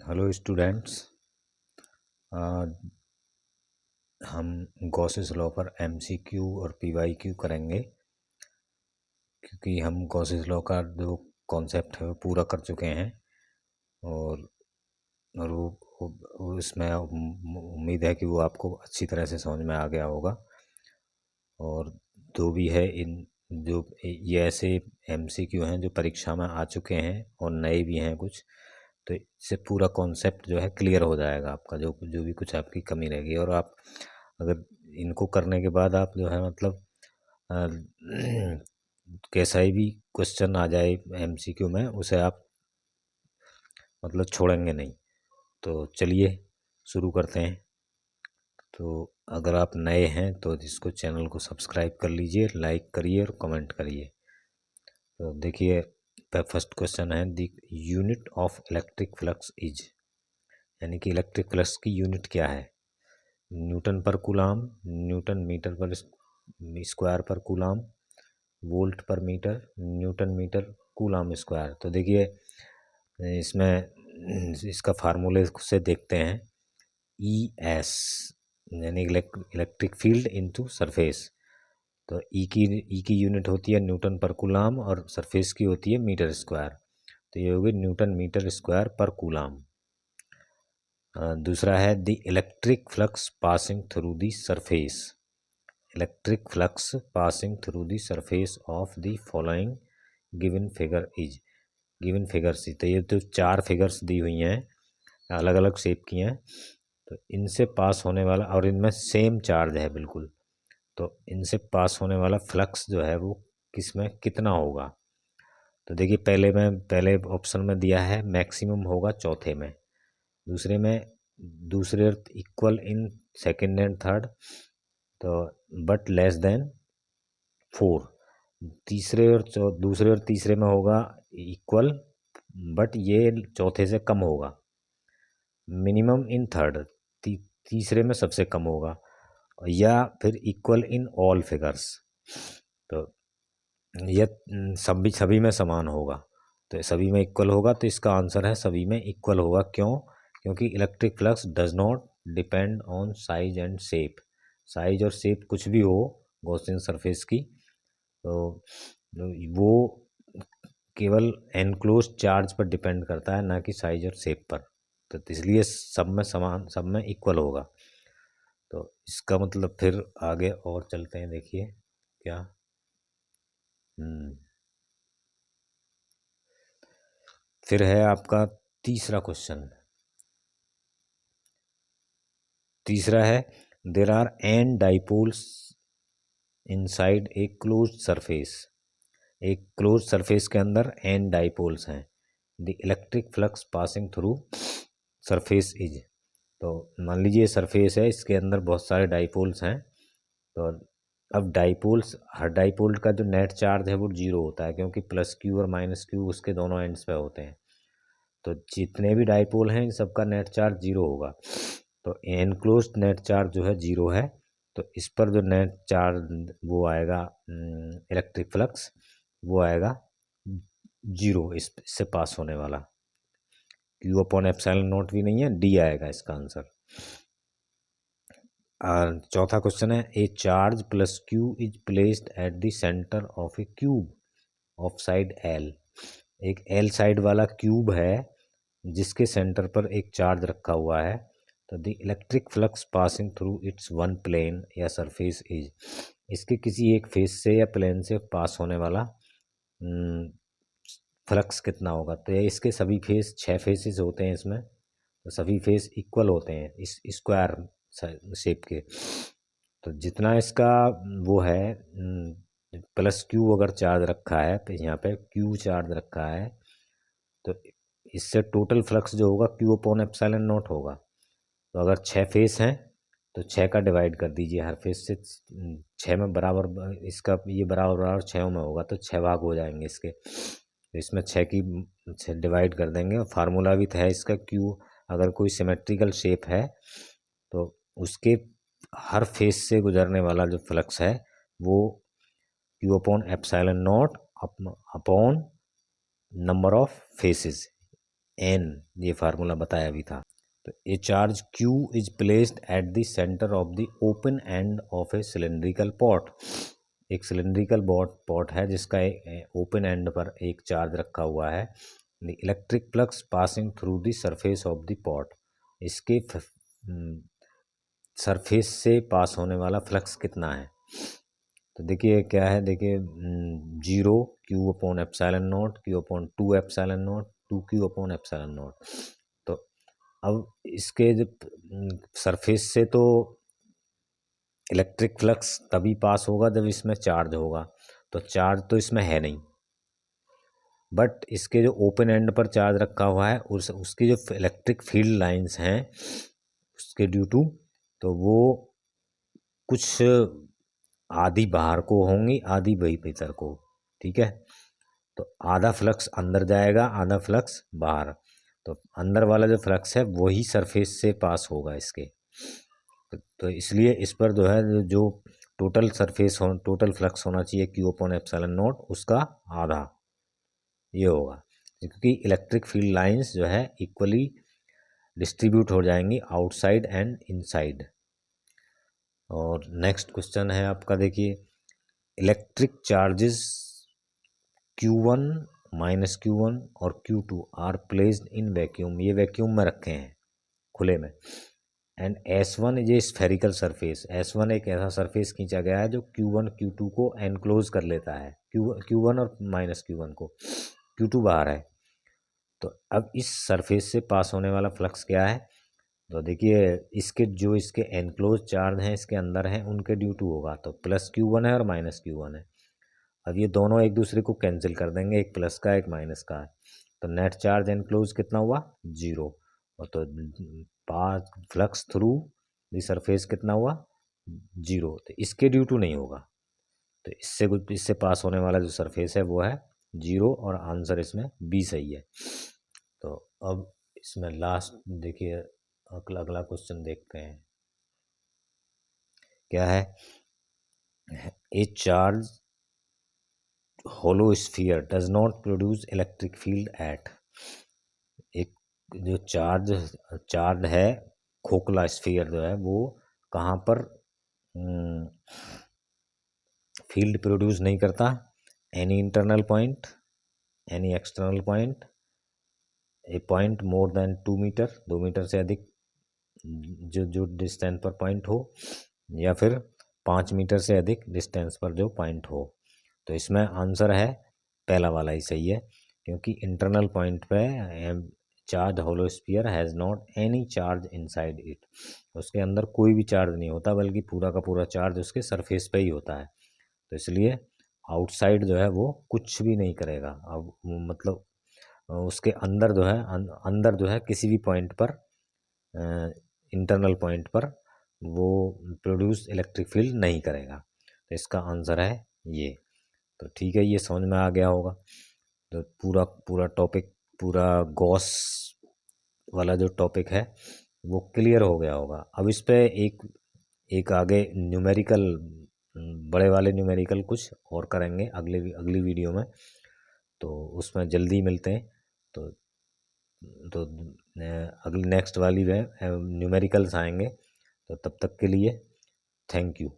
Hello students. हम Gauss's law पर MCQ और पीवाईक्यू करेंगे, क्योंकि हम गॉसेस लॉ का जो कॉन्सेप्ट है वो पूरा कर चुके हैं और और वो इसमें उम्मीद है कि वो आपको अच्छी तरह से समझ में आ गया होगा। और जो भी है इन जो ये ऐसे एमसीक्यू हैं जो परीक्षा में आ चुके हैं और नए भी हैं कुछ, तो इससे पूरा कॉन्सेप्ट जो है क्लियर हो जाएगा आपका, जो जो भी कुछ आपकी कमी रहेगी। और आप अगर इनको करने के बाद आप जो है मतलब अ, कैसा ही भी क्वेश्चन आ जाए एमसीक्यू में, उसे आप मतलब छोड़ेंगे नहीं। तो चलिए शुरू करते हैं। तो अगर आप नए हैं तो इसको चैनल को सब्सक्राइब कर लीजिए, लाइक करिए और कमेंट करिए। तो देखिए, फर्स्ट क्वेश्चन है the unit of electric flux is, यानी कि इलेक्ट्रिक फ्लक्स की यूनिट क्या है। Newton per coulomb, newton metre per square per coulomb, volt per metre, newton metre coulomb square. तो देखिए इसमें इसका फार्मूले से देखते हैं। ई एस यानी इलेक्ट्रिक फील्ड इनटू सरफेस। तो ई की यूनिट होती है न्यूटन पर कूलाम और सरफेस की होती है मीटर स्क्वायर। तो ये होगी Newton metre square per coulomb. दूसरा है the electric flux passing through the surface. Electric flux passing through the surface of the following given figure is. Given figures, तो ये तो चार फिगर्स दी हुई हैं, अलग अलग शेप की हैं। तो इनसे पास होने वाला, और इनमें सेम चार्ज है बिल्कुल, तो इनसे पास होने वाला फ्लक्स जो है वो किस में कितना होगा। तो देखिए पहले ऑप्शन में दिया है मैक्सिमम होगा चौथे में, दूसरे में दूसरे अर्थ equal in second and third, तो बट लेस देन 4। दूसरे और तीसरे में होगा इक्वल, बट ये चौथे से कम होगा। मिनिमम इन थर्ड, तीसरे में सबसे कम होगा, या फिर इक्वल इन ऑल फिगर्स। तो यह सभी में समान होगा, तो सभी में इक्वल होगा। तो इसका आंसर है सभी में इक्वल होगा। क्यों? क्योंकि electric flux does not depend on size and shape. Size और शेप कुछ भी हो गॉसियन सरफेस की, तो वो केवल एनक्लोज चार्ज पर डिपेंड करता है, ना कि साइज और शेप पर। तो इसलिए सब में समान, सब में इक्वल होगा। तो इसका मतलब फिर आगे और चलते हैं, देखिए क्या। फिर है आपका तीसरा क्वेश्चन। तीसरा है there are N dipoles inside a close surface. एक क्लोज सरफेस के अंदर एन डाइपोल्स हैं। The electric flux passing through surface is. तो मान लीजिए सरफेस है, इसके अंदर बहुत सारे डाइपोल्स हैं। तो अब डाइपोल्स, हर डाइपोल का जो नेट चार्ज है वो जीरो होता है, क्योंकि प्लस क्यू और माइनस क्यू उसके दोनों एंड्स पे होते हैं। तो जितने भी डाइपोल हैं इन सबका नेट चार्ज जीरो होगा। तो एनक्लोज्ड नेट चार्ज जो है जीरो है, तो इस पर जो नेट चार्ज वो आएगा इलेक्ट्रिक फ्लक्स, वो आएगा जीरो, इससे पास होने वाला। क्यू अपॉन एप्सिलॉन नॉट भी नहीं है, डी आएगा इसका आंसर। और चौथा क्वेश्चन है a charge plus Q is placed at the centre of A cube of side L. एक एल साइड वाला क्यूब है जिसके सेंटर पर एक चार्ज रखा हुआ है। तो the electric flux passing through its one plane या सरफेस इज। इसके किसी एक फेस से या प्लेन से पास होने वाला फ्लक्स कितना होगा। तो ये इसके सभी फेस, 6 फेसेस होते हैं इसमें, तो सभी फेस इक्वल होते हैं इस स्क्वायर शेप के। तो जितना इसका वो है प्लस क्यू अगर चार्ज रखा है, तो यहाँ पे क्यू चार्ज रखा है, तो इससे टोटल फ्लक्स जो होगा क्यू अपॉन एप्सिलॉन नॉट होगा। तो अगर 6 फेस हैं तो 6 का डिवाइड कर दीजिए, हर फेस से 6 में बराबर, इसका ये बराबर बराबर 6 में होगा, तो 6 भाग हो जाएंगे इसके। तो इसमें 6 की 6 डिवाइड कर देंगे। और फार्मूला भी है इसका, क्यू अगर कोई सिमेट्रिकल शेप है तो उसके हर फेस से गुजरने वाला जो फ्लक्स है वो Q upon epsilon not upon number of faces, N, ये फार्मूला बताया भी था। तो a charge Q is placed at the centre of the open end of a cylindrical pot. एक सिलेंड्रिकल पॉट है जिसका ओपन एंड पर एक चार्ज रखा हुआ है। The electric flux passing through the surface of the pot, इसके surface से पास होने वाला फ्लक्स कितना है। तो देखिए क्या है, देखिए 0 Q/ε0, Q/2ε0, 2Q/ε0। तो अब इसके जब सरफेस से तो इलेक्ट्रिक फ्लक्स तभी पास होगा जब इसमें चार्ज होगा, तो चार्ज तो इसमें है नहीं, बट इसके जो ओपन एंड पर चार्ज रखा हुआ है उसकी जो इलेक्ट्रिक फील्ड लाइंस हैं उसके ड्यू टू, तो वो कुछ आधी बाहर को होंगी, आधी वही भीतर को। ठीक है, तो आधा फ्लक्स अंदर जाएगा, आधा फ्लक्स बाहर। तो अंदर वाला जो फ्लक्स है वही सरफेस से पास होगा इसके। तो इसलिए इस पर जो है जो टोटल फ्लक्स होना चाहिए Q/ε0, उसका आधा ये होगा, क्योंकि इलेक्ट्रिक फील्ड लाइंस जो है इक्वली डिस्ट्रीब्यूट हो जाएंगी आउटसाइड एंड इनसाइड। और नेक्स्ट क्वेश्चन है आपका, देखिए इलेक्ट्रिक चार्जेस Q1 -Q1 और Q2 are placed in vacuum, ये वैक्यूम में रखे हैं खुले में। And S1 is a spherical surface, S1 एक ऐसा सरफेस खींचा गया है जो Q1 Q2 को एनक्लोज कर लेता है, Q1 और -Q1 को, Q2 बाहर है। तो अब इस सरफेस से पास होने वाला फ्लक्स क्या है, तो देखिए इसके एनक्लोज चार्ज हैं इसके अंदर हैं उनके ड्यू टू होगा, तो +Q1 है और -Q1 है। अब ये दोनों एक दूसरे को कैंसिल कर देंगे, एक प्लस का एक माइनस का है, तो नेट चार्ज एनक्लोज कितना हुआ 0, और तो पास फ्लक्स थ्रू द सरफेस कितना हुआ 0, तो इसके ड्यू टू नहीं होगा। तो इससे पास होने वाला जो सरफेस है वो है 0, और आंसर इसमें बी सही है। तो अब इसमें लास्ट देखिए अगला क्वेश्चन देखते हैं क्या है। A charge hollow sphere does not produce electric field at, एक जो चार्ज है खोखला स्फीयर जो है वो कहाँ पर फील्ड प्रोड्यूस नहीं करता, any internal point, any external point, a point more than 2 metre, 2 metre से अधिक जो डिस्टेंस पर पॉइंट हो, या फिर 5 मीटर से अधिक डिस्टेंस पर जो पॉइंट हो। तो इसमें आंसर है पहला वाला ही सही है, क्योंकि इंटरनल पॉइंट पे charge hollow sphere has not any charge inside it, उसके अंदर कोई भी चार्ज नहीं होता, बल्कि पूरा का पूरा चार्ज उसके सरफेस पे ही होता है। तो इसलिए आउटसाइड जो है वो कुछ भी नहीं करेगा। अब मतलब उसके अंदर जो है किसी भी पॉइंट पर इंटरनल पॉइंट पर वो प्रोड्यूस इलेक्ट्रिक फील्ड नहीं करेगा। तो इसका आंसर है ये। तो ठीक है, ये समझ में आ गया होगा। तो पूरा टॉपिक, पूरा गॉस वाला जो टॉपिक है वो क्लियर हो गया होगा। अब इस पे एक आगे न्यूमेरिकल, बड़े वाले न्यूमेरिकल कुछ और करेंगे अगली वीडियो में, तो उसमें जल्दी मिलते हैं। तो अगली नेक्स्ट वाली में न्यूमेरिकल्स आएंगे। तो तब तक के लिए थैंक यू।